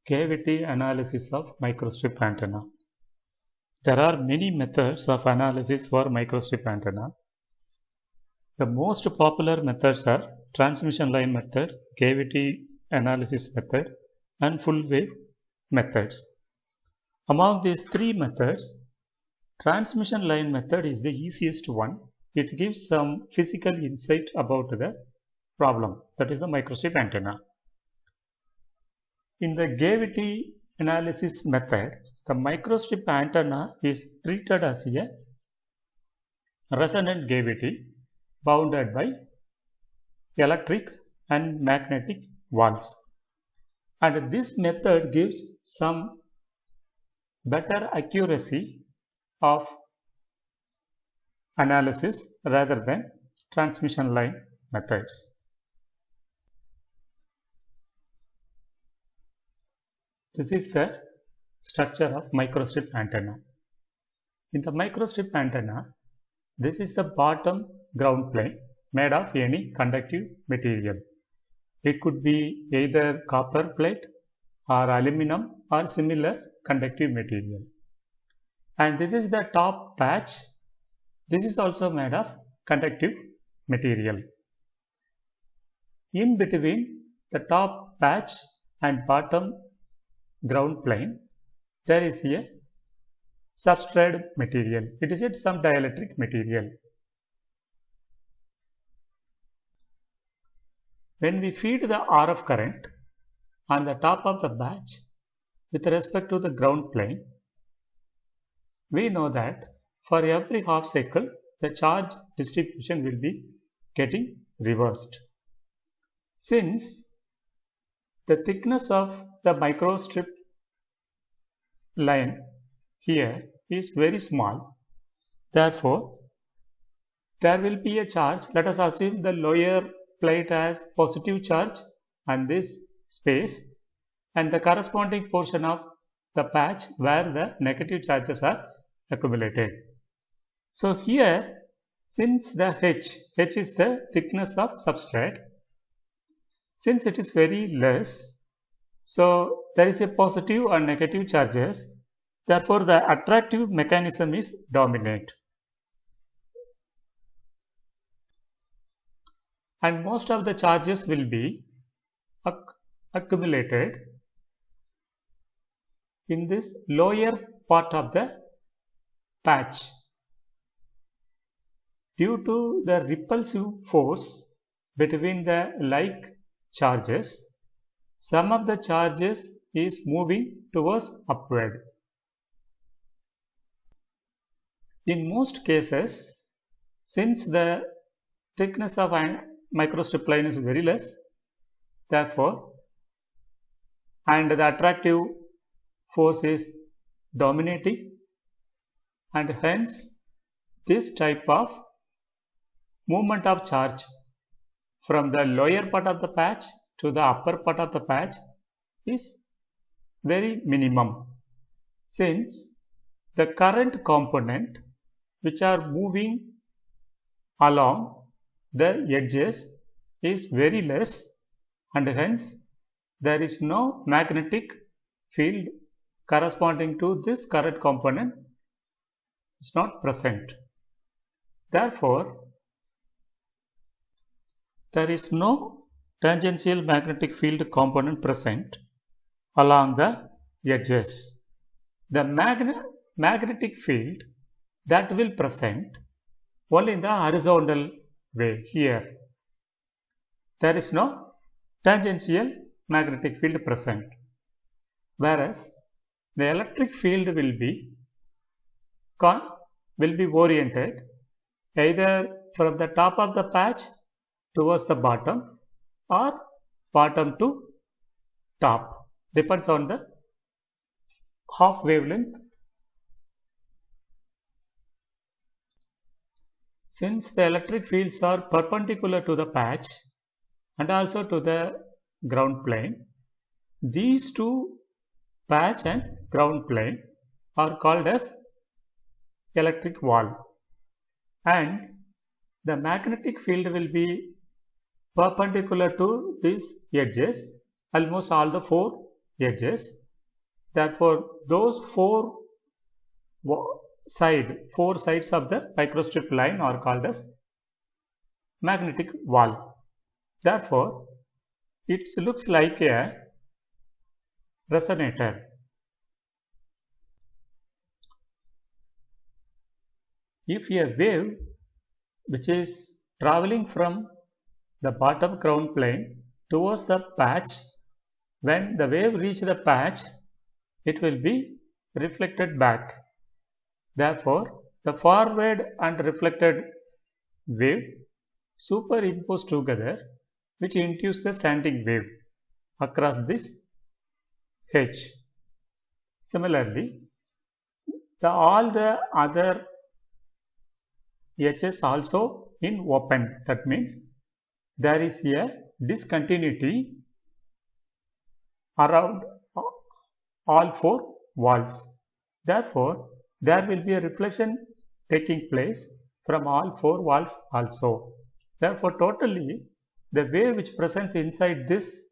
Cavity analysis of microstrip antenna. There are many methods of analysis for microstrip antenna. The most popular methods are transmission line method, cavity analysis method, and full wave methods. Among these three methods, transmission line method is the easiest one. It gives some physical insight about the problem, that is the microstrip antenna. In the cavity analysis method, the microstrip antenna is treated as a resonant cavity bounded by electric and magnetic walls. And this method gives some better accuracy of analysis rather than transmission line methods. This is the structure of microstrip antenna. In the microstrip antenna, this is the bottom ground plane made of any conductive material. It could be either copper plate or aluminum or similar conductive material. And this is the top patch. This is also made of conductive material. In between the top patch and bottom ground plane, there is a substrate material. It is some dielectric material. When we feed the RF current on the top of the patch with respect to the ground plane, we know that for every half cycle, the charge distribution will be getting reversed. Since the thickness of the microstrip line here is very small, therefore there will be a charge. Let us assume the lower plate has positive charge on this space and the corresponding portion of the patch where the negative charges are accumulated. So here, since the H is the thickness of substrate, since it is very less, so there is a positive and negative charges, therefore the attractive mechanism is dominant. And most of the charges will be accumulated in this lower part of the patch. Due to the repulsive force between the like charges, some of the charges is moving towards upward. In most cases, since the thickness of a microstrip line is very less, therefore, and the attractive force is dominating, and hence this type of movement of charge from the lower part of the patch to the upper part of the patch is very minimum, since the current component which are moving along the edges is very less, and hence there is no magnetic field corresponding to this current component is not present. Therefore, there is no tangential magnetic field component present along the edges. The magnetic field that will present only in the horizontal way here. There is no tangential magnetic field present, whereas the electric field will be oriented either from the top of the patch towards the bottom or bottom to top, depends on the half wavelength. Since the electric fields are perpendicular to the patch and also to the ground plane, these two, patch and ground plane, are called as electric wall, and the magnetic field will be perpendicular to these edges, almost all the four edges. Therefore, those four sides of the microstrip line are called as magnetic wall. Therefore, it looks like a resonator. If a wave which is traveling from the bottom ground plane towards the patch, when the wave reaches the patch, it will be reflected back. Therefore, the forward and reflected wave superimpose together, which induce the standing wave across this H. Similarly, all the other H's also in open. That means there is a discontinuity around all four walls. Therefore, there will be a reflection taking place from all four walls also. Therefore, totally the wave which presents inside this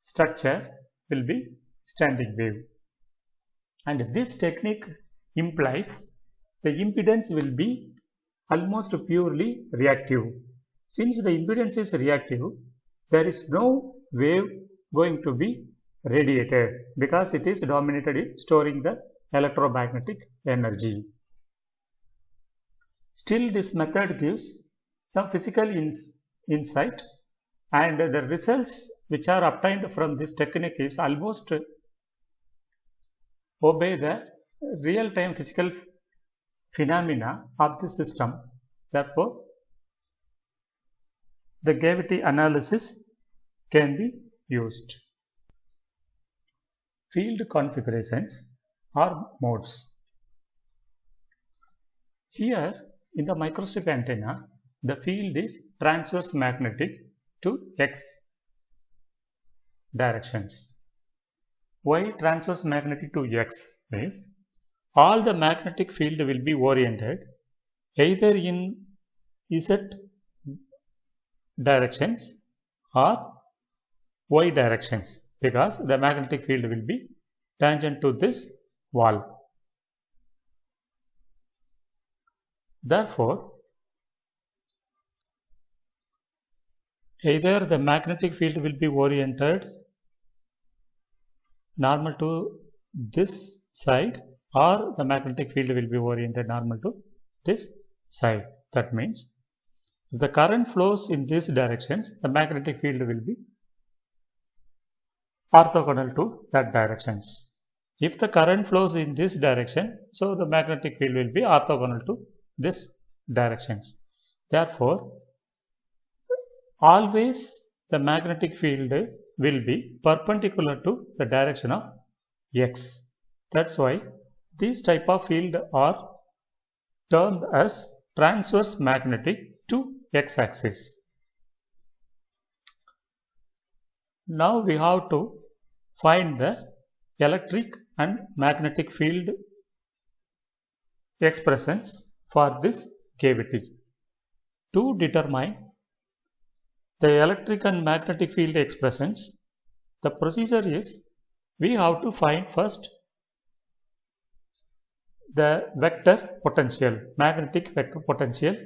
structure will be standing wave. And this technique implies the impedance will be almost purely reactive. Since the impedance is reactive, there is no wave going to be radiated because it is dominated in storing the electromagnetic energy. Still, this method gives some physical insight, and the results which are obtained from this technique is almost obey the real-time physical phenomena of the system. Therefore, the gravity analysis can be used. Field configurations or modes. Here in the microstrip antenna, the field is transverse magnetic to X directions. Why transverse magnetic to X means all the magnetic field will be oriented either in Z directions or Y directions, because the magnetic field will be tangent to this wall. Therefore, either the magnetic field will be oriented normal to this side, or the magnetic field will be oriented normal to this side. That means if the current flows in these directions, the magnetic field will be orthogonal to that directions. If the current flows in this direction, so the magnetic field will be orthogonal to this directions. Therefore, always the magnetic field will be perpendicular to the direction of X. That's why these type of field are termed as transverse magnetic to X-axis. Now we have to find the electric and magnetic field expressions for this cavity. To determine the electric and magnetic field expressions, the procedure is we have to find first the vector potential, magnetic vector potential.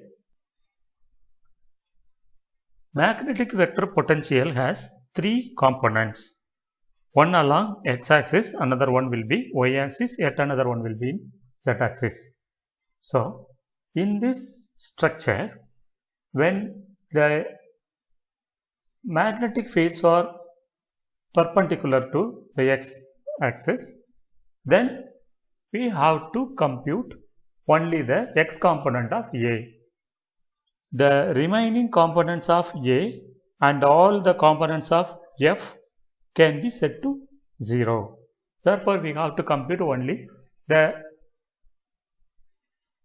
Magnetic vector potential has three components. One along X-axis, another one will be Y-axis, yet another one will be in Z-axis. So, in this structure, when the magnetic fields are perpendicular to the X-axis, then we have to compute only the X component of A. The remaining components of A and all the components of F can be set to 0. Therefore, we have to compute only the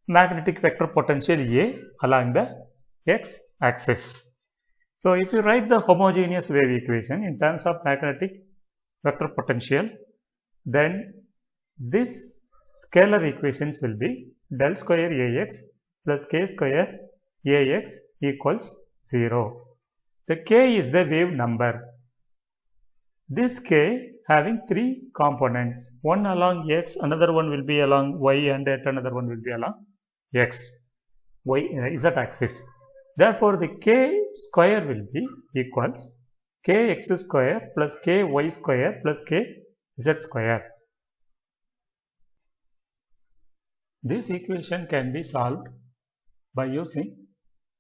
magnetic vector potential A along the X-axis. So, if you write the homogeneous wave equation in terms of magnetic vector potential, then this scalar equations will be del square Ax plus k square Ax equals 0. The k is the wave number. This k having three components, one along x, another one will be along y, and yet another one will be along x, z axis. Therefore, the k square will be equals kx square plus ky square plus kz square. This equation can be solved by using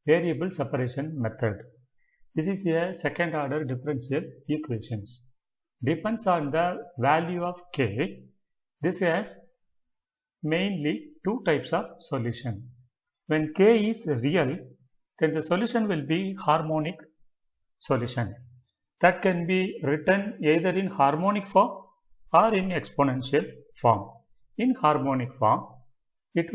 variable separation method. This is a second order differential equations. Depends on the value of k. This has mainly two types of solution. When k is real, then the solution will be harmonic solution. That can be written either in harmonic form or in exponential form. In harmonic form,